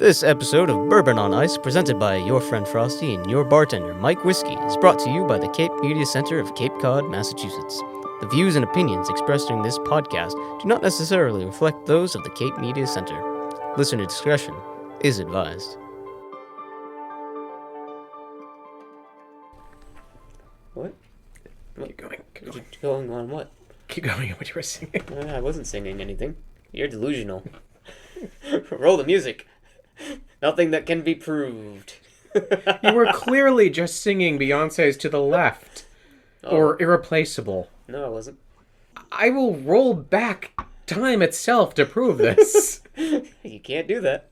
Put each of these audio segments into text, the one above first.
This episode of Bourbon on Ice, presented by Your Friend Frosty and your bartender, Mike Whiskey, is brought to you by the Cape Media Center of Cape Cod, Massachusetts. The views and opinions expressed during this podcast do not necessarily reflect those of the Cape Media Center. Listener discretion is advised. What? Keep going. Going on what? Keep going on what you were singing. I wasn't singing anything. You're delusional. Roll the music. Nothing that can be proved. You were clearly just singing Beyonce's To the Left. Or Irreplaceable. No, I wasn't. I will roll back time itself to prove this. You can't do that.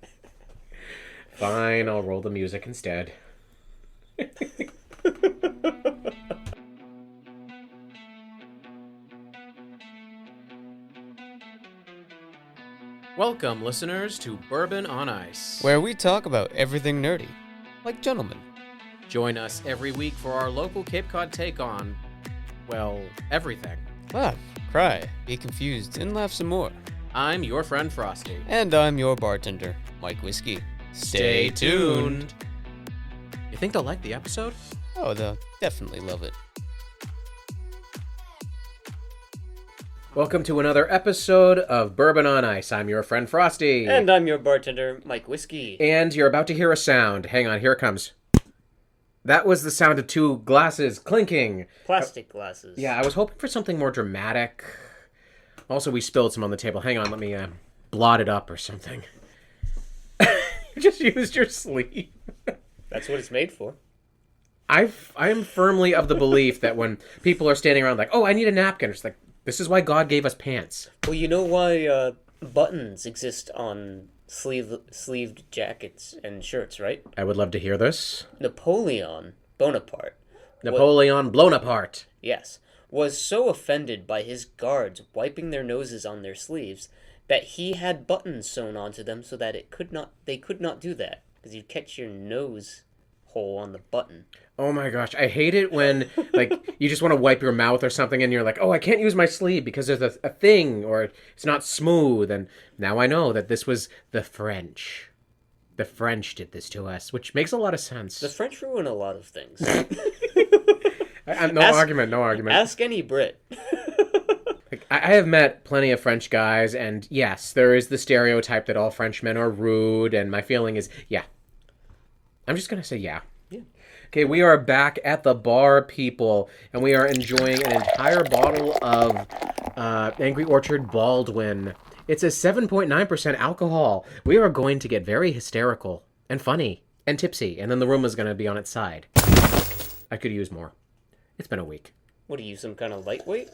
Fine, I'll roll the music instead. Welcome, listeners, to Bourbon on Ice. Where we talk about everything nerdy, like gentlemen. Join us every week for our local Cape Cod take on, well, everything. Laugh, cry, be confused, and laugh some more. I'm your friend Frosty. And I'm your bartender, Mike Whiskey. Stay tuned. You think they'll like the episode? Oh, they'll definitely love it. Welcome to another episode of Bourbon on Ice. I'm your friend Frosty. And I'm your bartender, Mike Whiskey. And you're about to hear a sound. Hang on, here it comes. That was the sound of two glasses clinking. Plastic glasses. Yeah, I was hoping for something more dramatic. Also, we spilled some on the table. Hang on, let me blot it up or something. You just used your sleeve. That's what it's made for. I am firmly of the belief that when people are standing around like, oh, I need a napkin, it's like, this is why God gave us pants. Well, you know why buttons exist on sleeved jackets and shirts, right? I would love to hear this. Napoleon Bonaparte. Napoleon blown apart. Yes. Was so offended by his guards wiping their noses on their sleeves that he had buttons sewn onto them so that they could not do that, because you'd catch your nose hole on the button. Oh my gosh, I hate it when like you just want to wipe your mouth or something and you're like, oh, I can't use my sleeve because there's a thing or it's not smooth. And now I know that this was the French. The French did this to us, which makes a lot of sense. The French ruin a lot of things. No argument. Ask any Brit. Like, I have met plenty of French guys, and yes, there is the stereotype that all Frenchmen are rude, and my feeling is, yeah. I'm just going to say yeah. Yeah. Okay, we are back at the bar, people, and we are enjoying an entire bottle of Angry Orchard Baldwin. It's a 7.9% alcohol. We are going to get very hysterical and funny and tipsy, and then the room is going to be on its side. I could use more. It's been a week. What are you, some kind of lightweight?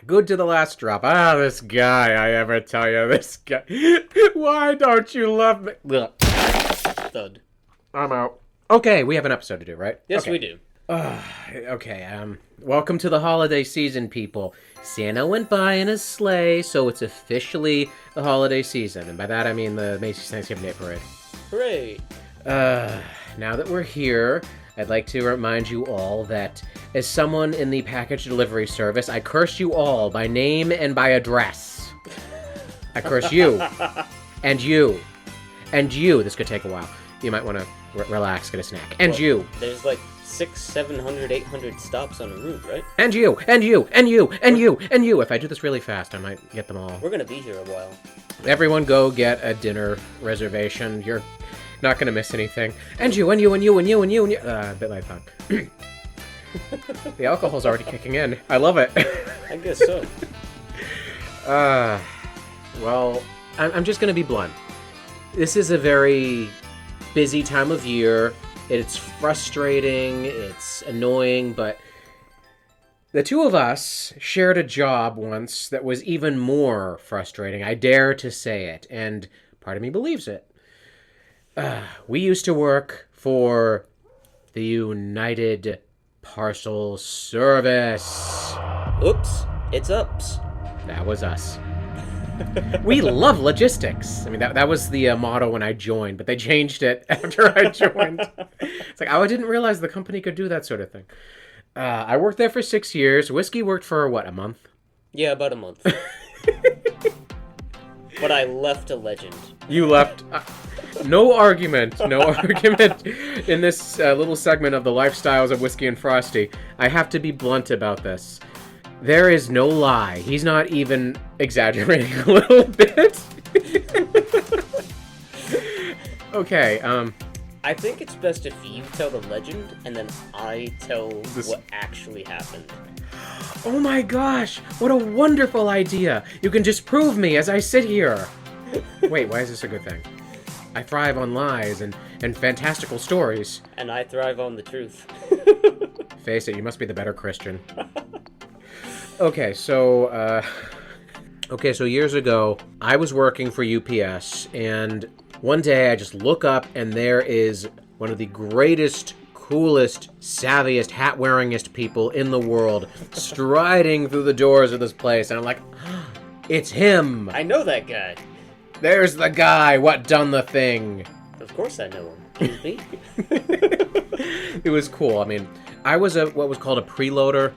Good to the last drop. Ah, this guy, I ever tell you, this guy. Why don't you love me? Ugh. Thud. I'm out. Okay, we have an episode to do, right? Yes, okay. we do. Okay, welcome to the holiday season, people. Santa went by in his sleigh, so it's officially the holiday season. And by that, I mean the Macy's Thanksgiving Day Parade. Hooray. Now that we're here, I'd like to remind you all that as someone in the package delivery service, I curse you all by name and by address. I curse you. And you. And you. This could take a while. You might want to relax, get a snack. And well, you. There's like 600, 700, 800 stops on a route, right? And you. And you. And you. And you. And you. If I do this really fast, I might get them all. We're going to be here a while. Everyone go get a dinner reservation. You're not going to miss anything. And you. And you. And you. And you. And you. And you. A bit like fun. The alcohol's already kicking in. I love it. I guess so. Well, I'm just going to be blunt. This is a very busy time of year. It's frustrating. It's annoying, but the two of us shared a job once that was even more frustrating. I dare to say it, and part of me believes it. We used to work for the United Parcel Service. Oops, it's ups. That was us. We love logistics. I mean, that was the motto when I joined, but they changed it after I joined. It's like, oh, I didn't realize the company could do that sort of thing. I worked there for 6 years. Whiskey worked for, what, a month? Yeah, about a month. But I left a legend. You left... no argument in this little segment of the lifestyles of Whiskey and Frosty. I have to be blunt about this. There is no lie. He's not even exaggerating a little bit. Okay, I think it's best if you tell the legend, and then I tell what actually happened. Oh my gosh, what a wonderful idea. You can just prove me as I sit here. Wait, why is this a good thing? I thrive on lies and fantastical stories. And I thrive on the truth. Face it, you must be the better Christian. Okay, so years ago, I was working for UPS, and one day I just look up, and there is one of the greatest, coolest, savviest, hat-wearingest people in the world striding through the doors of this place, and I'm like, it's him! I know that guy. There's the guy, what done the thing? Of course I know him. He's me. It was cool. I mean, I was what was called a preloader.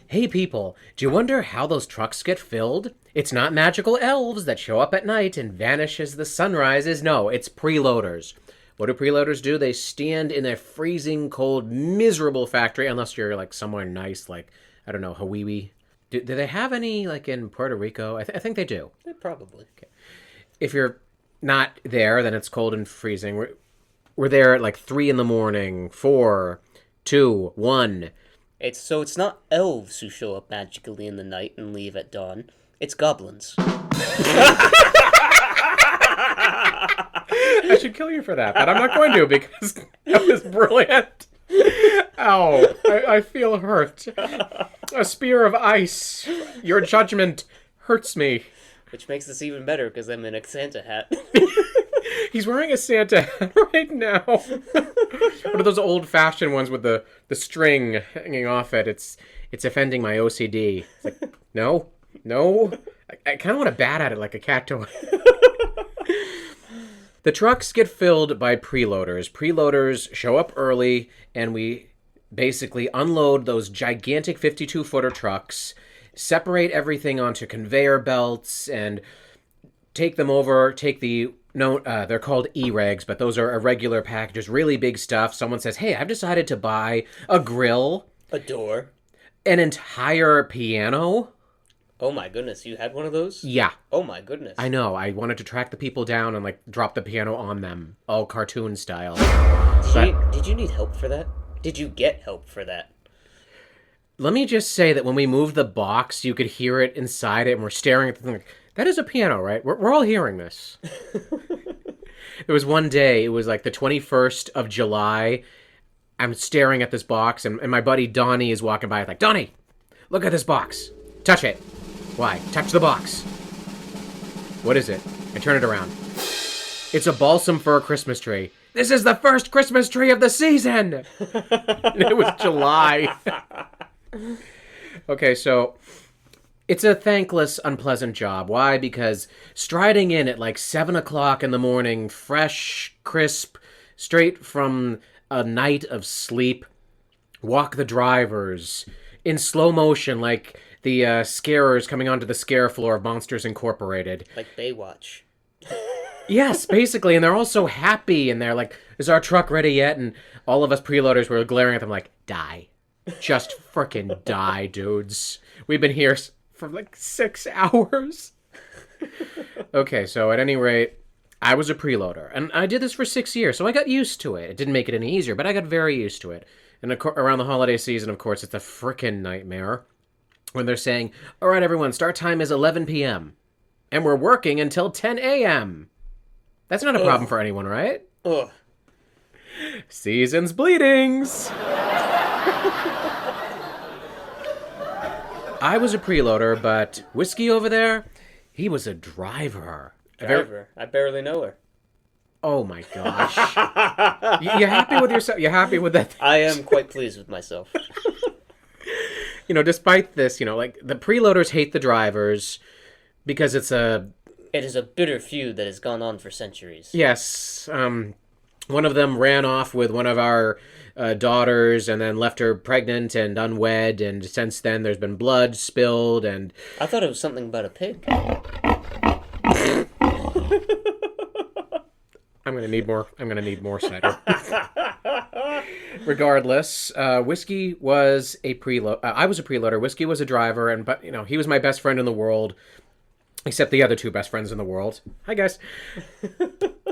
Hey people, do you wonder how those trucks get filled? It's not magical elves that show up at night and vanish as the sun rises. No, it's preloaders. What do preloaders do? They stand in a freezing cold, miserable factory, unless you're like somewhere nice, like, I don't know, Hawaii. Do they have any, like, in Puerto Rico? I think they do. Probably. Okay. If you're not there, then it's cold and freezing. We're there at like 3 a.m, 4, 2, 1. It's not elves who show up magically in the night and leave at dawn. It's goblins. I should kill you for that, but I'm not going to because that was brilliant. Ow, I feel hurt. A spear of ice. Your judgment hurts me. Which makes this even better because I'm in a Santa hat. He's wearing a Santa hat right now. One of those old-fashioned ones with the string hanging off it. It's offending my OCD. It's like, no. I kind of want to bat at it like a cat toy. The trucks get filled by preloaders. Preloaders show up early, and we basically unload those gigantic 52-footer trucks, separate everything onto conveyor belts, and take them over, they're called E-regs, but those are irregular packages, really big stuff. Someone says, hey, I've decided to buy a grill. A door. An entire piano. Oh my goodness, you had one of those? Yeah. Oh my goodness. I know, I wanted to track the people down and, like, drop the piano on them, all cartoon style. Did you need help for that? Did you get help for that? Let me just say that when we moved the box, you could hear it inside it, and we're staring at the thing like, that is a piano, right? We're all hearing this. There was one day, it was like the 21st of July. I'm staring at this box, and my buddy Donnie is walking by. I'm like, Donnie, look at this box. Touch it. Why? Touch the box. What is it? I turn it around. It's a balsam fir Christmas tree. This is the first Christmas tree of the season! It was July. Okay, so it's a thankless, unpleasant job. Why? Because striding in at like 7 o'clock in the morning, fresh, crisp, straight from a night of sleep, walk the drivers in slow motion like the scarers coming onto the scare floor of Monsters Incorporated. Like Baywatch. Yes, basically, and they're all so happy, and they're like, is our truck ready yet? And all of us preloaders were glaring at them like, die. Just frickin' die, dudes. We've been here for like 6 hours. Okay, so at any rate, I was a preloader, and I did this for 6 years, so I got used to it. It didn't make it any easier, but I got very used to it. And around the holiday season, of course, it's a frickin' nightmare when they're saying, all right, everyone, start time is 11 p.m., and we're working until 10 a.m. That's not a problem for anyone, right? Ugh. Season's bleedings. I was a preloader, but Whiskey over there, he was a driver. Driver? I barely know her. Oh my gosh. You happy with yourself? You happy with that? I am quite pleased with myself. You know, despite this, you know, like, the preloaders hate the drivers because it is a bitter feud that has gone on for centuries. Yes. One of them ran off with one of our daughters and then left her pregnant and unwed, and since then there's been blood spilled and... I thought it was something about a pig. I'm gonna need more cider. Regardless, Whiskey was a preload. I was a preloader. Whiskey was a driver, but he was my best friend in the world, except the other two best friends in the world. Hi guys.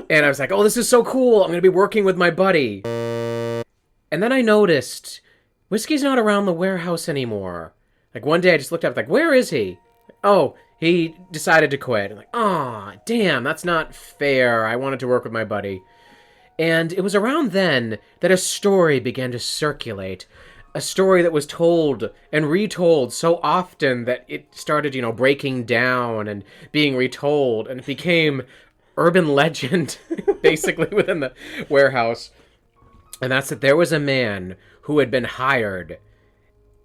And I was like, oh, this is so cool. I'm gonna be working with my buddy. And then I noticed Whiskey's not around the warehouse anymore. Like one day I just looked up, like, where is he? Oh, he decided to quit. I'm like, aw, damn, that's not fair. I wanted to work with my buddy. And it was around then that a story began to circulate. A story that was told and retold so often that it started, breaking down and being retold. And it became urban legend, basically, within the warehouse. And that's that there was a man who had been hired,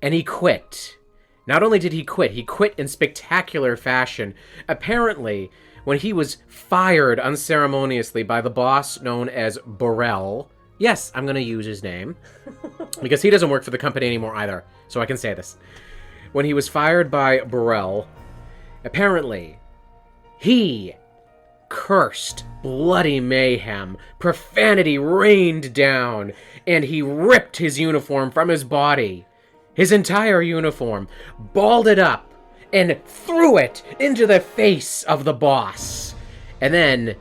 and he quit. Not only did he quit in spectacular fashion. Apparently, when he was fired unceremoniously by the boss known as Burrell, yes, I'm going to use his name, because he doesn't work for the company anymore either, so I can say this. When he was fired by Burrell, apparently, he cursed bloody mayhem, profanity rained down, and he ripped his uniform from his body. His entire uniform, balled it up, and threw it into the face of the boss. And then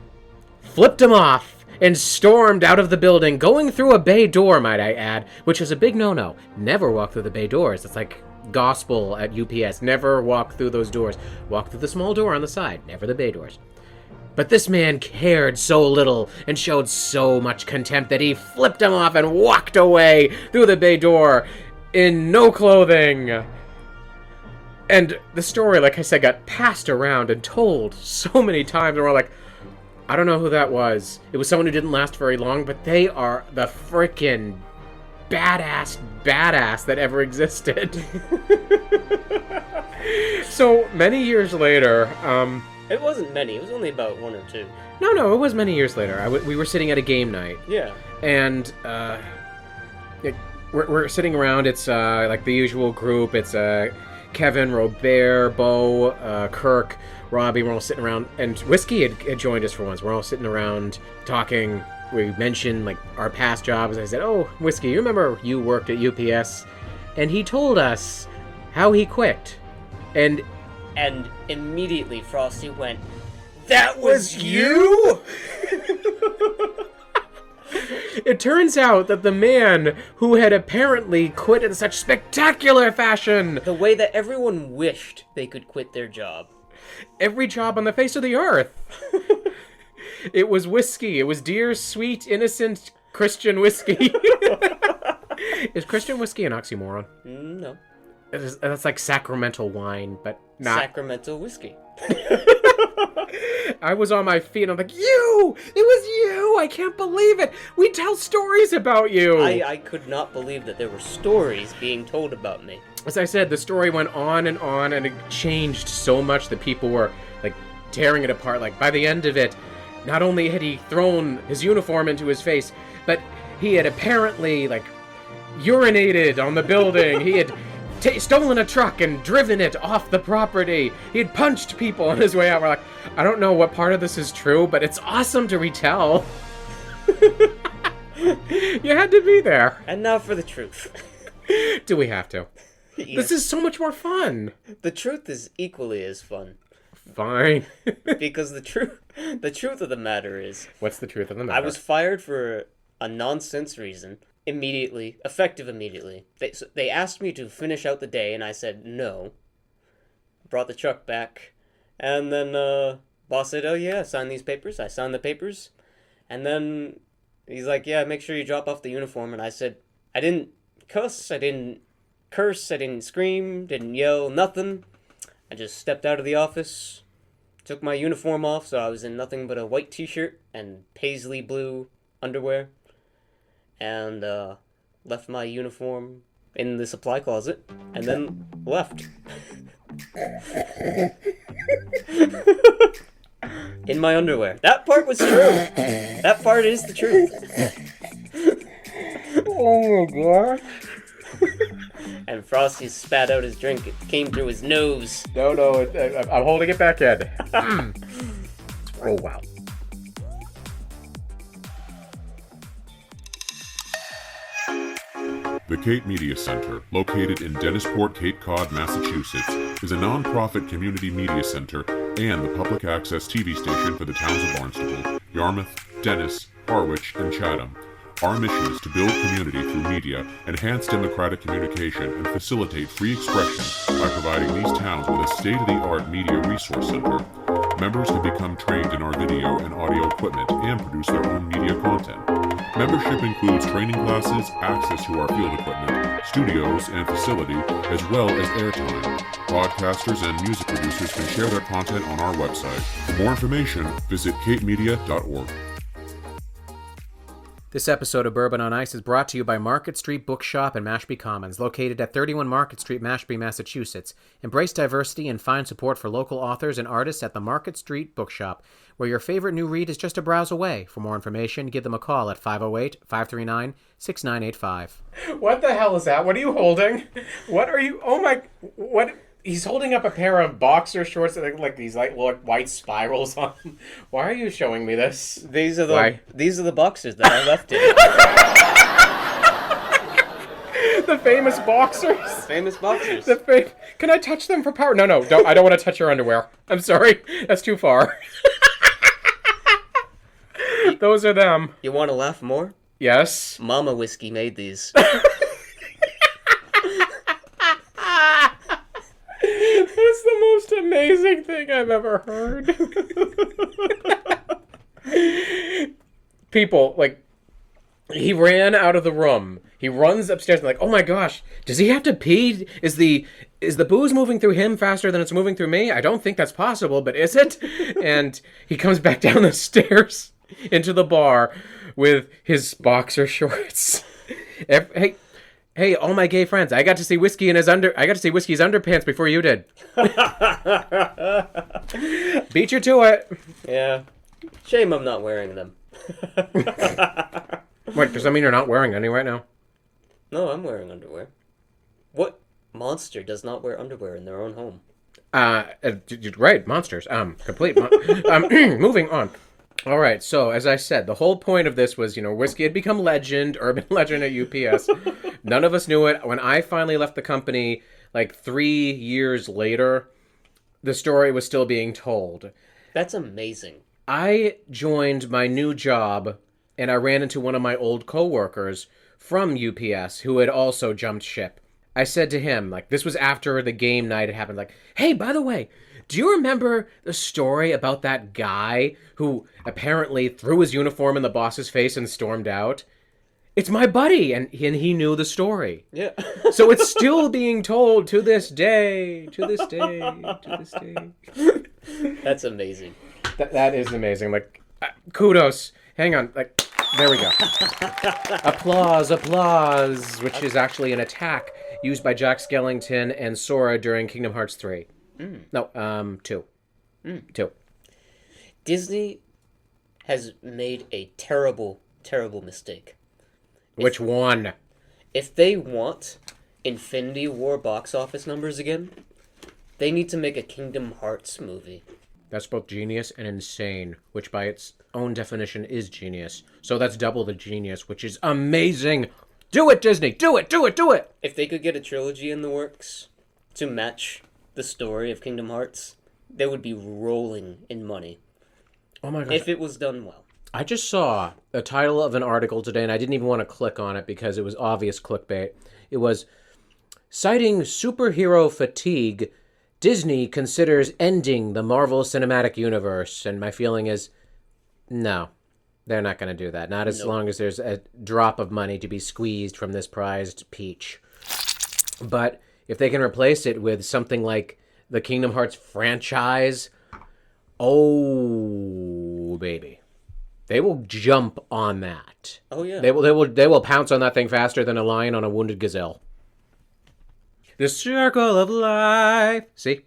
flipped him off and stormed out of the building, going through a bay door, might I add, which is a big no-no. Never walk through the bay doors. It's like gospel at UPS. Never walk through those doors. Walk through the small door on the side, never the bay doors. But this man cared so little and showed so much contempt that he flipped him off and walked away through the bay door in no clothing. And the story, like I said, got passed around and told so many times, and we're like, I don't know who that was. It was someone who didn't last very long, but they are the frickin' badass that ever existed. So, many years later, It wasn't many. It was only about one or two. No, it was many years later. We were sitting at a game night. Yeah. And, we're sitting around. It's, like the usual group. It's, Kevin, Robert, Bo, Kirk, Robbie. We're all sitting around. And Whiskey had joined us for once. We're all sitting around talking. We mentioned, like, our past jobs. I said, oh, Whiskey, you remember you worked at UPS? And he told us how he quit. And immediately Frosty went, "That was you?" It turns out that the man who had apparently quit in such spectacular fashion, The way that everyone wished they could quit their job. every job on the face of the earth. It was Whiskey. It was dear, sweet, innocent Christian Whiskey. Is Christian Whiskey an oxymoron? No. That's like sacramental wine, but not. Sacramento whiskey. I was on my feet and I'm like, you! It was you! I can't believe it! We tell stories about you! I could not believe that there were stories being told about me. As I said, the story went on, and it changed so much that people were, like, tearing it apart. Like, by the end of it, not only had he thrown his uniform into his face, but he had apparently, like, urinated on the building. He had stolen a truck and driven it off the property. He had punched people on his way out. We're like, I don't know what part of this is true, but it's awesome to retell. You had to be there. And now for the truth. Do we have to? Yes. This is so much more fun. The truth is equally as fun. Fine. Because the truth of the matter is, What's the truth of the matter? I was fired for a nonsense reason. Effective immediately. They asked me to finish out the day, and I said no. Brought the truck back, and then boss said, "Oh yeah, sign these papers." I signed the papers, and then he's like, "Yeah, make sure you drop off the uniform." And I said, "I didn't cuss, I didn't curse, I didn't scream, didn't yell, nothing. I just stepped out of the office, took my uniform off, so I was in nothing but a white t-shirt and paisley blue underwear." And left my uniform in the supply closet, and then left. In my underwear. That part was true. That part is the truth. Oh my god. And Frosty spat out his drink. It came through his nose. No, I'm holding it back in. Oh wow. The Cape Media Center, located in Dennisport, Cape Cod, Massachusetts, is a non-profit community media center and the public access TV station for the towns of Barnstable, Yarmouth, Dennis, Harwich, and Chatham. Our mission is to build community through media, enhance democratic communication, and facilitate free expression by providing these towns with a state-of-the-art media resource center. Members can become trained in our video and audio equipment and produce their own media content. Membership includes training classes, access to our field equipment, studios and facility, as well as airtime. Podcasters and music producers can share their content on our website. For more information, visit capemedia.org. This episode of Bourbon on Ice is brought to you by Market Street Bookshop in Mashpee Commons, located at 31 Market Street, Mashpee, Massachusetts. Embrace diversity and find support for local authors and artists at the Market Street Bookshop, where your favorite new read is just a browse away. For more information, give them a call at 508-539-6985. What the hell is that? What are you holding? What are you... Oh my... What... He's holding up a pair of boxer shorts that look like these white spirals on them. Why are you showing me this? These are the Why? These are the boxers that I left in. The famous boxers? Famous boxers. Can I touch them for power? No, don't. I don't want to touch your underwear. I'm sorry. That's too far. Those are them. You want to laugh more? Yes. Mama Whiskey made these. That's the most amazing thing I've ever heard. People, like, he ran out of the room. He runs upstairs and like, oh my gosh, does he have to pee? Is the booze moving through him faster than it's moving through me? I don't think that's possible, but is it? And he comes back down the stairs into the bar with his boxer shorts. Hey, all my gay friends! I got to see Whiskey's underpants before you did. Beat you to it. Yeah. Shame I'm not wearing them. Wait, does that mean you're not wearing any right now? No, I'm wearing underwear. What monster does not wear underwear in their own home? Right, monsters. Complete. Moving on. All right, so as I said, the whole point of this was, Whiskey had become urban legend at UPS. None of us knew it. When I finally left the company, like 3 years later, the story was still being told. That's amazing. I joined my new job, and I ran into one of my old coworkers from UPS who had also jumped ship. I said to him, like, this was after the game night had happened, like, hey, by the way, do you remember the story about that guy who apparently threw his uniform in the boss's face and stormed out? It's my buddy, and he knew the story. Yeah. So it's still being told to this day, to this day, to this day. That's amazing. That is amazing. Like, kudos. Hang on. Like, there we go. Applause, which is actually an attack used by Jack Skellington and Sora during Kingdom Hearts 3. No, 2. 2. Disney has made a terrible, terrible mistake. Which one? If they want Infinity War box office numbers again, they need to make a Kingdom Hearts movie. That's both genius and insane, which by its own definition is genius. So that's double the genius, which is amazing. Do it, Disney! Do it! Do it! Do it! If they could get a trilogy in the works to match the story of Kingdom Hearts, they would be rolling in money. Oh my god. If it was done well. I just saw the title of an article today, and I didn't even want to click on it because it was obvious clickbait. It was, citing superhero fatigue, Disney considers ending the Marvel Cinematic Universe. And my feeling is, no, they're not going to do that. Not as long as there's a drop of money to be squeezed from this prized peach. But if they can replace it with something like the Kingdom Hearts franchise, oh, baby. They will jump on that. Oh yeah. They will pounce on that thing faster than a lion on a wounded gazelle. The circle of life. See?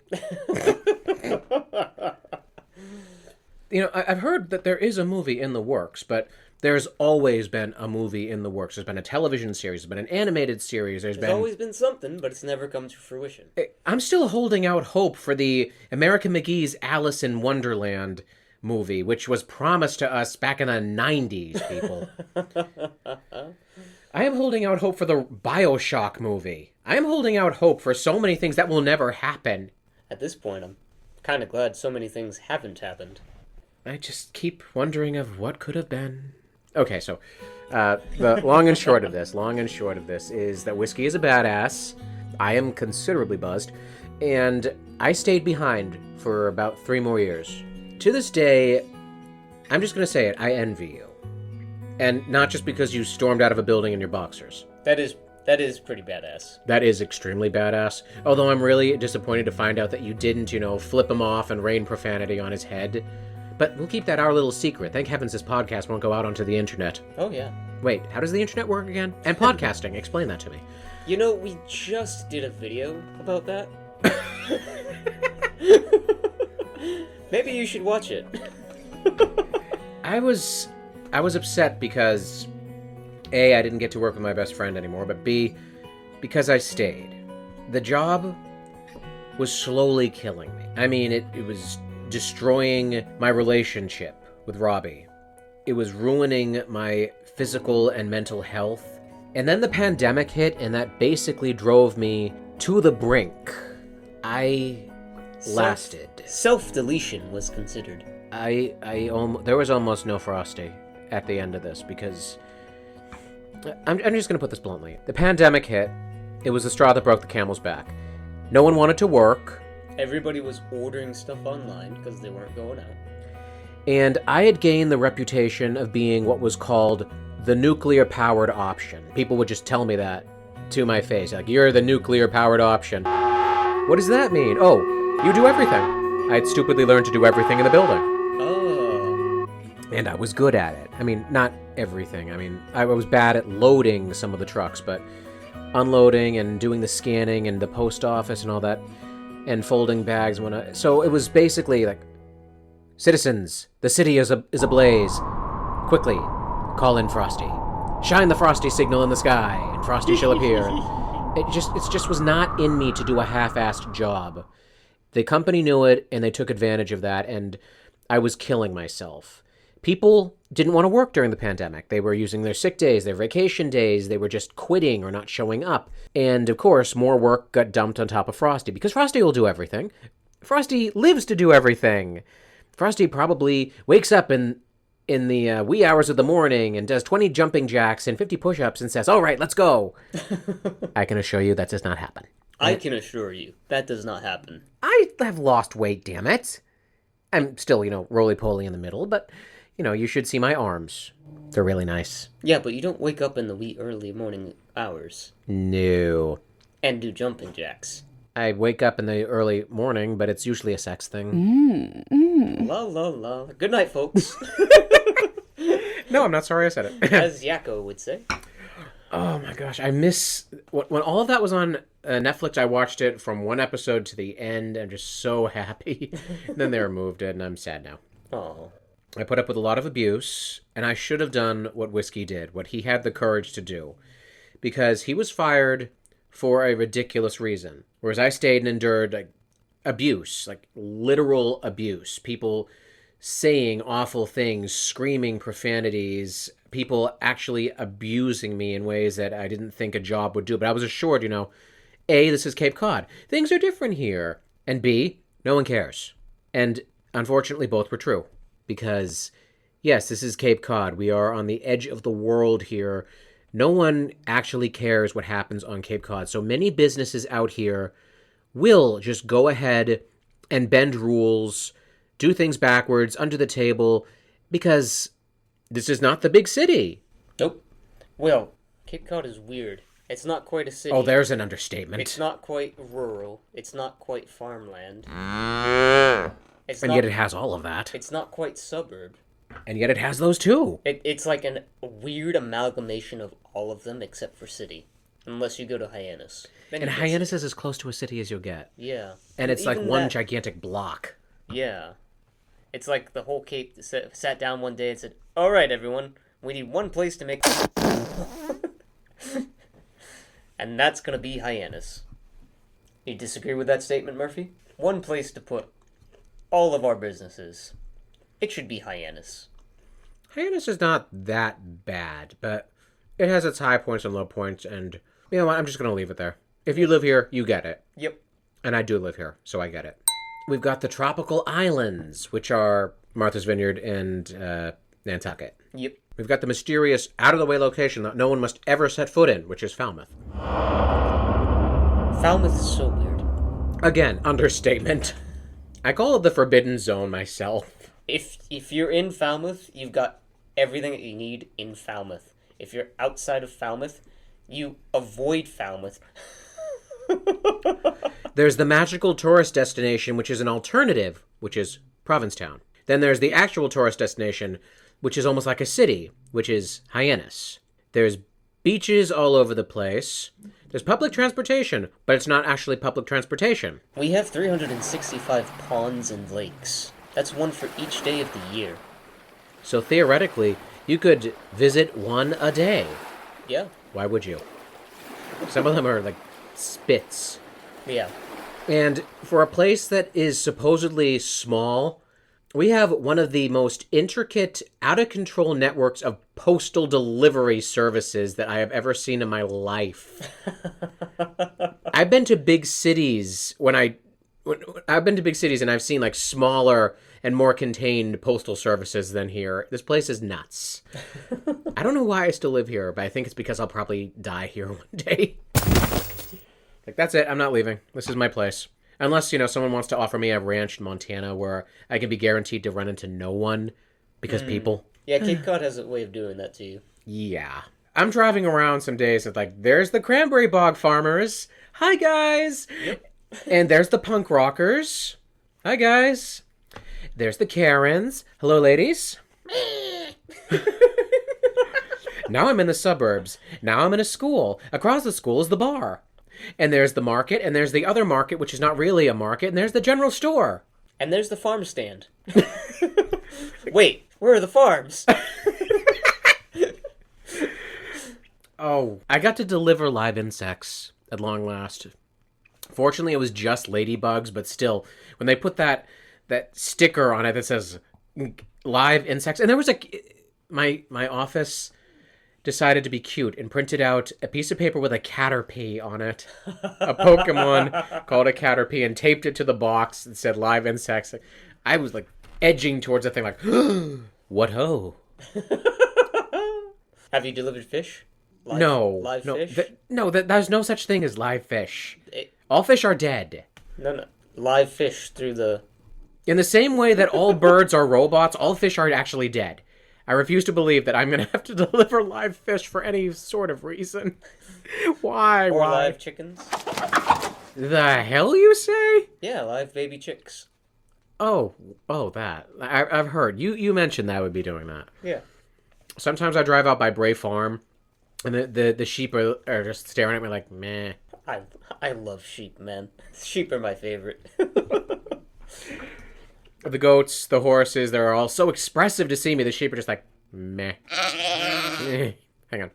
I've heard that there is a movie in the works, but there's always been a movie in the works. There's been a television series, there's been an animated series, there's always been something, but it's never come to fruition. I'm still holding out hope for the American McGee's Alice in Wonderland movie, which was promised to us back in the 90s, people. I am holding out hope for the BioShock movie. I am holding out hope for so many things that will never happen. At this point, I'm kind of glad so many things haven't happened. I just keep wondering of what could have been. Okay, so the long and short of this is that Whiskey is a badass. I am considerably buzzed, and I stayed behind for about 3 more years. To this day, I'm just going to say it, I envy you. And not just because you stormed out of a building in your boxers. That is pretty badass. That is extremely badass. Although I'm really disappointed to find out that you didn't, flip him off and rain profanity on his head. But we'll keep that our little secret. Thank heavens this podcast won't go out onto the internet. Oh, yeah. Wait, how does the internet work again? And podcasting, explain that to me. We just did a video about that. Maybe you should watch it. I was upset because A, I didn't get to work with my best friend anymore, but B, because I stayed. The job was slowly killing me. I mean, it was destroying my relationship with Robbie. It was ruining my physical and mental health. And then the pandemic hit, and that basically drove me to the brink. I lasted. Self-deletion was considered. There was almost no Frosty at the end of this because I'm just going to put this bluntly. The pandemic hit. It was the straw that broke the camel's back. No one wanted to work. Everybody was ordering stuff online because they weren't going out. And I had gained the reputation of being what was called the nuclear-powered option. People would just tell me that to my face. Like, you're the nuclear-powered option. What does that mean? Oh, you do everything. I had stupidly learned to do everything in the building. Oh. And I was good at it. I mean, not everything. I mean, I was bad at loading some of the trucks, but unloading and doing the scanning and the post office and all that, and folding bags. So it was basically like, citizens, the city is ablaze. Quickly, call in Frosty. Shine the Frosty signal in the sky, and Frosty shall appear. It just was not in me to do a half-assed job. The company knew it, and they took advantage of that, and I was killing myself. People didn't want to work during the pandemic. They were using their sick days, their vacation days. They were just quitting or not showing up. And, of course, more work got dumped on top of Frosty, because Frosty will do everything. Frosty lives to do everything. Frosty probably wakes up in the wee hours of the morning and does 20 jumping jacks and 50 push-ups and says, all right, let's go. I can assure you that does not happen. I can assure you that does not happen. I have lost weight, damn it. I'm still, roly-poly in the middle, but, you should see my arms. They're really nice. Yeah, but you don't wake up in the wee early morning hours. No. And do jumping jacks. I wake up in the early morning, but it's usually a sex thing. La la la. Good night, folks. No, I'm not sorry I said it. As Yakko would say. Oh my gosh, I miss... When all of that was on Netflix, I watched it from one episode to the end. I'm just so happy. Then they removed it, and I'm sad now. Oh. I put up with a lot of abuse, and I should have done what Whiskey did, what he had the courage to do. Because he was fired for a ridiculous reason. Whereas I stayed and endured abuse, literal abuse. People saying awful things, screaming profanities, people actually abusing me in ways that I didn't think a job would do. But I was assured, A, this is Cape Cod. Things are different here. And B, no one cares. And unfortunately, both were true. Because, yes, this is Cape Cod. We are on the edge of the world here. No one actually cares what happens on Cape Cod. So many businesses out here will just go ahead and bend rules, do things backwards, under the table, because this is not the big city. Nope. Well, Cape Cod is weird. It's not quite a city. Oh, there's an understatement. It's not quite rural. It's not quite farmland. Yet it has all of that. It's not quite suburb. And yet it has those too. It's like a weird amalgamation of all of them except for city. Unless you go to Hyannis. And Hyannis is as close to a city as you'll get. Yeah. And it's like one gigantic block. Yeah. It's like the whole Cape sat down one day and said, all right, everyone, we need one place to make... And that's going to be Hyannis. You disagree with that statement, Murphy? One place to put all of our businesses. It should be Hyannis. Hyannis is not that bad, but It has its high points and low points, and you know what? I'm just going to leave it there. If you live here, you get it. Yep. And I do live here, so I get it. We've got the tropical islands, which are Martha's Vineyard and Nantucket. Yep. We've got the mysterious, out-of-the-way location that no one must ever set foot in, which is Falmouth. Falmouth is so weird. Again, understatement. I call it the Forbidden Zone myself. If you're in Falmouth, you've got everything that you need in Falmouth. If you're outside of Falmouth, you avoid Falmouth. There's the magical tourist destination, which is an alternative, which is Provincetown. Then there's the actual tourist destination, which is almost like a city, which is Hyannis. There's beaches all over the place. There's public transportation, but it's not actually public transportation. We have 365 ponds and lakes. That's one for each day of the year. So theoretically, you could visit one a day. Yeah. Why would you? Some of them are like spits. Yeah. And for a place that is supposedly small, we have one of the most intricate, out-of-control networks of postal delivery services that I have ever seen in my life. I've been to big cities I've been to big cities and I've seen like smaller and more contained postal services than here. This place is nuts. I don't know why I still live here, but I think it's because I'll probably die here one day. Like, that's it. I'm not leaving. This is my place. Unless, someone wants to offer me a ranch in Montana where I can be guaranteed to run into no one because people. Yeah, Cape Cod has a way of doing that to you. Yeah. I'm driving around some days and like, there's the cranberry bog farmers. Hi, guys. Yep. And there's the punk rockers. Hi, guys. There's the Karens. Hello, ladies. Now I'm in the suburbs. Now I'm in a school. Across the school is the bar. And there's the market, and there's the other market, which is not really a market, and there's the general store. And there's the farm stand. Wait, where are the farms? Oh, I got to deliver live insects at long last. Fortunately, it was just ladybugs, but still, when they put that sticker on it that says live insects, and there was my office decided to be cute and printed out a piece of paper with a Caterpie on it, a Pokemon called a Caterpie, and taped it to the box and said live insects. I was like edging towards the thing like, what ho? Have you delivered fish? Live fish? There's no such thing as live fish. All fish are dead. No. Live fish through the... In the same way that all birds are robots, all fish are actually dead. I refuse to believe that I'm going to have to deliver live fish for any sort of reason. Why? Or Why? live chickens. The hell you say? Yeah, live baby chicks. Oh, that. I've heard. You mentioned that I would be doing that. Yeah. Sometimes I drive out by Bray Farm, and the sheep are just staring at me like, meh. I love sheep, man. Sheep are my favorite. The goats, the horses, they're all so expressive to see me. The sheep are just like, meh. Hang on.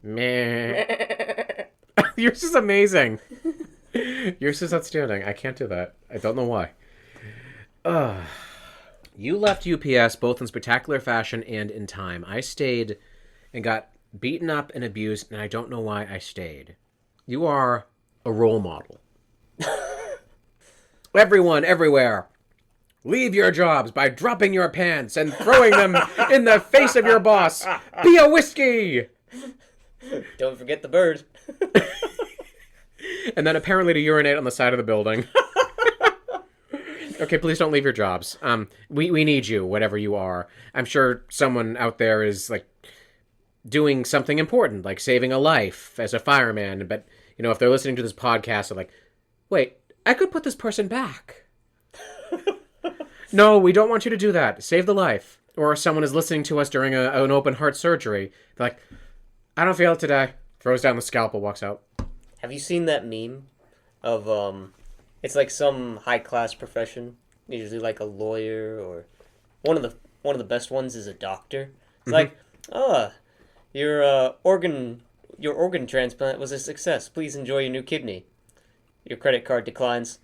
Meh. Yours is amazing. Yours is outstanding. I can't do that. I don't know why. You left UPS both in spectacular fashion and in time. I stayed and got beaten up and abused, and I don't know why I stayed. You are a role model. Everyone, everywhere, leave your jobs by dropping your pants and throwing them in the face of your boss. Be a whiskey! Don't forget the bird. And then apparently to urinate on the side of the building. Okay, please don't leave your jobs. We need you, whatever you are. I'm sure someone out there is, like, doing something important, like saving a life as a fireman. But, if they're listening to this podcast, they're like, wait, I could put this person back. No, we don't want you to do that. Save the life. Or someone is listening to us during an open heart surgery. They're like, I don't feel it today. Throws down the scalpel, walks out. Have you seen that meme of, it's like some high-class profession, usually like a lawyer, or one of the best ones is a doctor. It's like, your organ transplant was a success. Please enjoy your new kidney. Your credit card declines.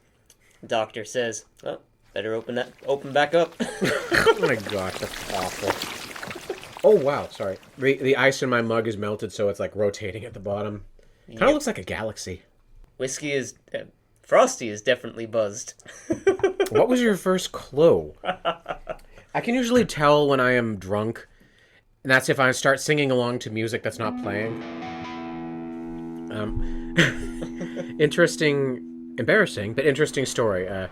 Doctor says, oh, better open back up. Oh my gosh, that's awful. Oh, wow, sorry. The ice in my mug is melted, so it's like rotating at the bottom. Kind of looks like a galaxy. Whiskey is... Frosty is definitely buzzed. What was your first clue? I can usually tell when I am drunk, and that's if I start singing along to music that's not playing. Embarrassing, but interesting story.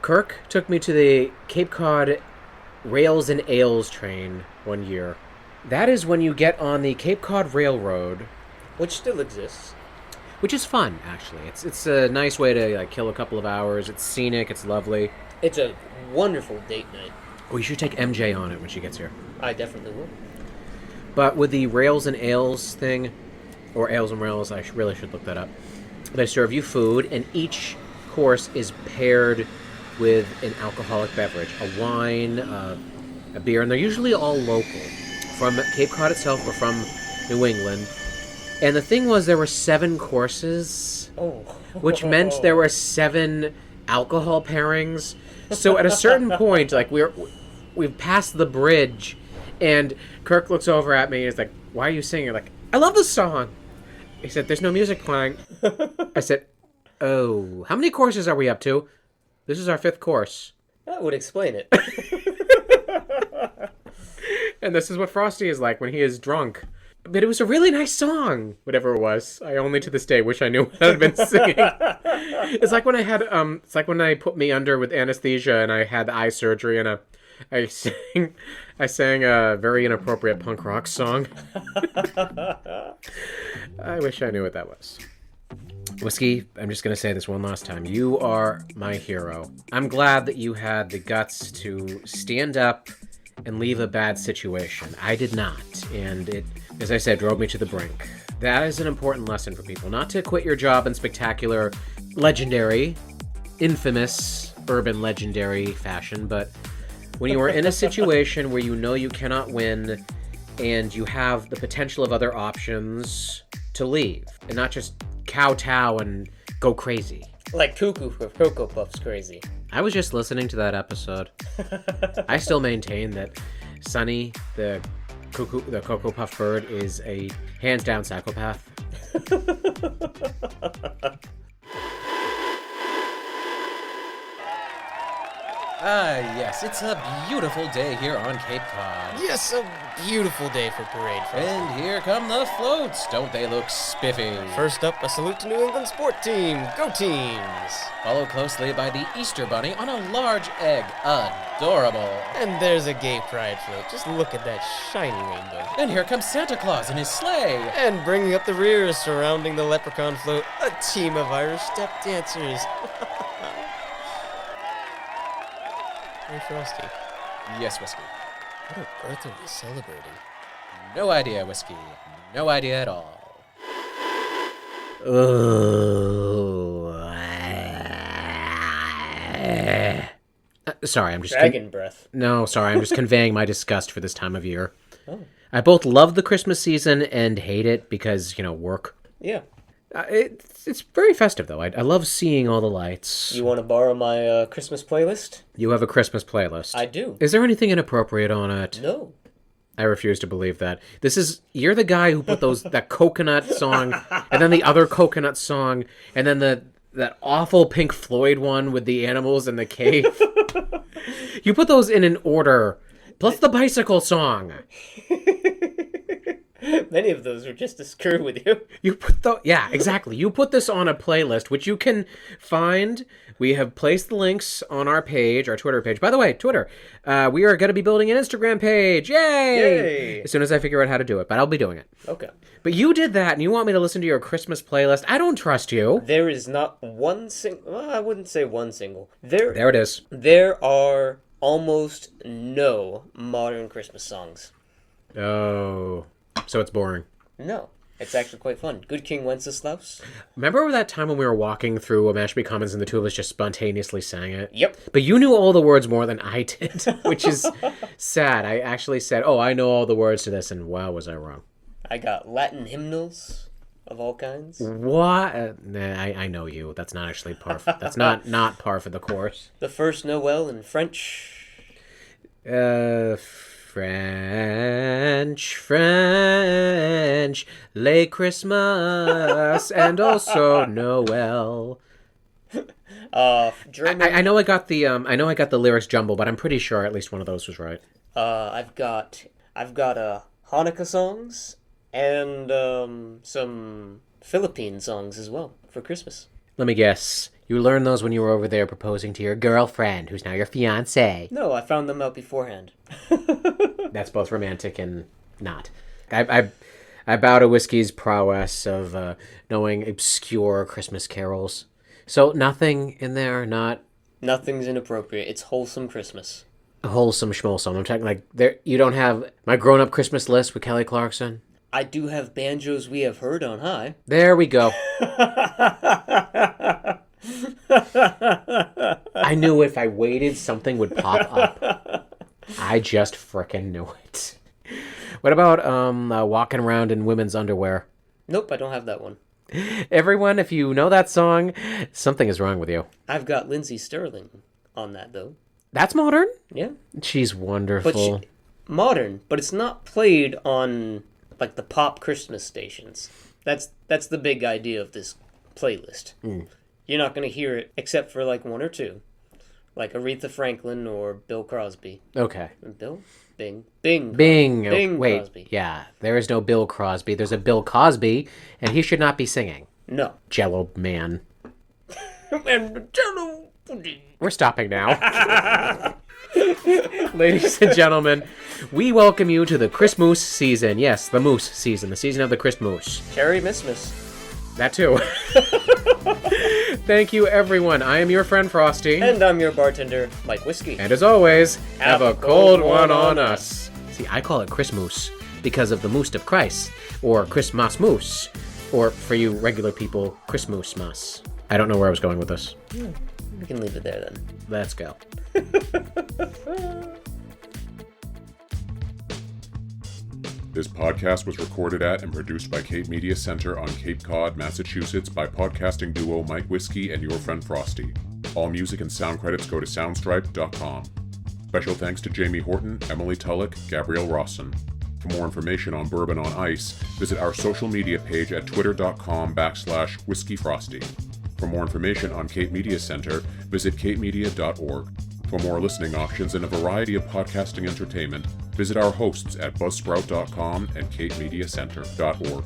Kirk took me to the Cape Cod Rails and Ales train one year. That is when you get on the Cape Cod Railroad, Which still exists. which is fun, actually. It's a nice way to like kill a couple of hours. It's scenic. It's lovely. It's a wonderful date night. We should take MJ on it when she gets here. I definitely will. But with the Rails and Ales thing, or Ales and Rails, I really should look that up. They serve you food, and each course is paired with an alcoholic beverage, a wine, a beer, and they're usually all local, from Cape Cod itself or from New England. And the thing was, there were 7 courses, which meant there were 7 alcohol pairings. So at a certain point, like we've passed the bridge, and Kirk looks over at me and is like, "Why are you singing?" Like, "I love this song." He said, "There's no music playing." I said, "Oh, how many courses are we up to?" "This is our 5th course." That would explain it. And this is what Frosty is like when he is drunk. But it was a really nice song, whatever it was. I only to this day wish I knew what I'd been singing. It's like when I had, it's like when they put me under with anesthesia and I had eye surgery and I sang a very inappropriate punk rock song. I wish I knew what that was. Whiskey, I'm just going to say this one last time. You are my hero. I'm glad that you had the guts to stand up and leave a bad situation. I did not. And it, as I said, drove me to the brink. That is an important lesson for people. Not to quit your job in spectacular, legendary, infamous, urban legendary fashion, but when you are in a situation where you know you cannot win and you have the potential of other options, to leave. And not just kowtow and go crazy. Like Cuckoo for Cocoa Puffs crazy. I was just listening to that episode. I still maintain that Sunny, the Cocoa Puff bird, is a hands down psychopath. Yes, it's a beautiful day here on Cape Cod. Yes, a beautiful day for parade, Frosty. And here come the floats. Don't they look spiffy? First up, a salute to New England sport team. Go teams! Followed closely by the Easter Bunny on a large egg. Adorable. And there's a gay pride float. Just look at that shiny rainbow. And here comes Santa Claus in his sleigh. And bringing up the rear, surrounding the leprechaun float, a team of Irish step dancers. Hey, Frosty, Yes, Whiskey. what on earth are we celebrating? No idea, Whiskey. No idea at all. Sorry, I'm just... Dragon breath. No, sorry, I'm just conveying my disgust for this time of year. Oh. I both love the Christmas season and hate it because, work. Yeah. It's very festive, though. I love seeing all the lights. You want to borrow my Christmas playlist? You have a Christmas playlist. I do. Is there anything inappropriate on it? No. I refuse to believe that. You're the guy who put that coconut song, and then the other coconut song, and then that awful Pink Floyd one with the animals in the cave. You put those in an order, plus the bicycle song. Many of those were just to screw with you. Yeah, exactly. You put this on a playlist, which you can find. We have placed the links on our page, our Twitter page. By the way, Twitter, we are going to be building an Instagram page. Yay! As soon as I figure out how to do it, but I'll be doing it. Okay. But you did that, and you want me to listen to your Christmas playlist. I don't trust you. There is not one single... Well, I wouldn't say one single. There it is. There are almost no modern Christmas songs. Oh, so it's boring. No. It's actually quite fun. Good King Wenceslas. Remember that time when we were walking through a Mashpee Commons and the two of us just spontaneously sang it? Yep. But you knew all the words more than I did, which is sad. I actually said, I know all the words to this, and wow, was I wrong. I got Latin hymnals of all kinds. What? Nah, I know you. That's not actually par for, that's not par for the course. The first Noel in French. French, lay Christmas, and also Noel. German. I know I got the lyrics jumbled, but I'm pretty sure at least one of those was right. I've got Hanukkah songs and some Philippine songs as well for Christmas. Let me guess. You learned those when you were over there proposing to your girlfriend, who's now your fiancée. No, I found them out beforehand. That's both romantic and not. I bow to Whiskey's prowess of knowing obscure Christmas carols. So nothing in there, not Nothing's inappropriate. It's wholesome Christmas. wholesome schmolesome. I'm talking like there. You don't have my grown-up Christmas list with Kelly Clarkson. I do have Banjos We Have Heard on High. There we go. I knew if I waited, something would pop up. I just frickin' knew it. What about walking around in women's underwear? Nope, I don't have that one. Everyone, if you know that song, something is wrong with you. I've got Lindsay Sterling on that, though. That's modern? Yeah. She's wonderful. Modern, but it's not played on, like, the pop Christmas stations. That's the big idea of this playlist. You're not going to hear it except for, like, one or two. Like Aretha Franklin or Bill Crosby. Okay. Bill? Bing. Wait, Crosby. yeah, there is no Bill Crosby. There's a Bill Cosby, and he should not be singing. No. Jello man. We're stopping now. Ladies and gentlemen, we welcome you to the Christmas season. Yes, the moose season, the season of the Christmas. Cherry Missmas. That too. Thank you, everyone. I am your friend Frosty. And I'm your bartender, Mike Whiskey. And as always, have a cold one on us. See, I call it Christmas because of the moose of Christ, or Christmas moose, or for you regular people, Christmas mas. I don't know where I was going with this. We can leave it there then. Let's go. This podcast was recorded at and produced by Cape Media Center on Cape Cod, Massachusetts by podcasting duo Mike Whiskey and Your Friend Frosty. All music and sound credits go to soundstripe.com. Special thanks to Jamie Horton, Emily Tulloch, Gabrielle Rawson. For more information on Bourbon on Ice, visit our social media page at twitter.com/whiskeyfrosty. For more information on Cape Media Center, visit capemedia.org. For more listening options and a variety of podcasting entertainment, visit our hosts at buzzsprout.com and capemediacenter.org.